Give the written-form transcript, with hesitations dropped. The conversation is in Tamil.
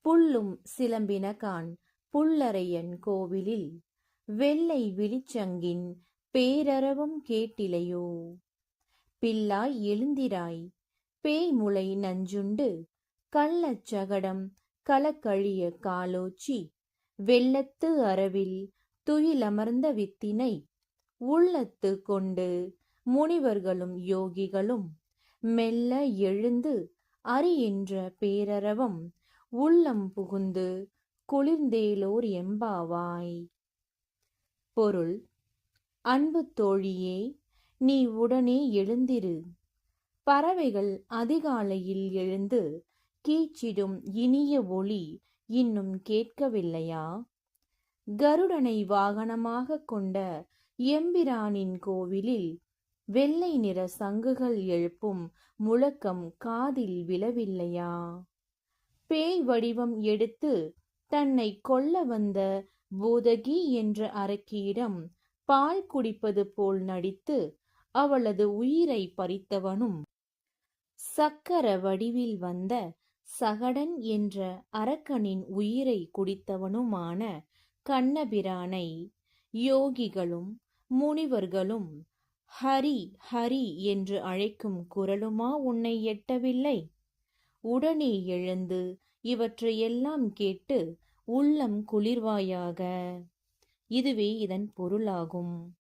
புல்லும் சிலம்பினகான் புல்லரையன் கோவிலில் வெள்ளை விழிச்சங்கின் பேரரவம் கேட்டிலையோ. பிள்ளாய் எழுந்திராய் பேய்முளை நஞ்சுண்டு கள்ளச் சகடம் கலக்கழிய காலோச்சி வெள்ளத்து அரவில் துயிலமர்ந்த வித்தினை உள்ளத்து கொண்டு முனிவர்களும் யோகிகளும் மெல்ல எழுந்து அறிகின்ற பேரரவம் உள்ளம் புகுந்து குளிர்ந்தேலோர் எம்பாவாய். பொருள்: அன்பு தோழியே, நீ உடனே எழுந்திரு. பறவைகள் அதிகாலையில் எழுந்து கீச்சிடும் இனிய ஒலி இன்னும் கேட்கவில்லையா? கருடனை வாகனமாக கொண்ட எம்பிரானின் கோவிலில் வெள்ளை நிற சங்குகள் எழுப்பும் முழக்கம் காதில் விழவில்லையா? பேய் வடிவம் எடுத்து தன்னை கொல்ல வந்த பூதகி என்ற அரக்கியிடம் பால் குடிப்பது போல் நடித்து அவளது உயிரை பறித்தவனும், சக்கர வடிவில் வந்த சகடன் என்ற அரக்கனின் உயிரை குடித்தவனுமான கண்ணபிரானை யோகிகளும் முனிவர்களும் ஹரி ஹரி என்று அழைக்கும் குரலுமா உன்னை எட்டவில்லை? உடனே எழுந்து இவற்றையெல்லாம் கேட்டு உள்ளம் குளிர்வாயாக. இதுவே இதன் பொருளாகும்.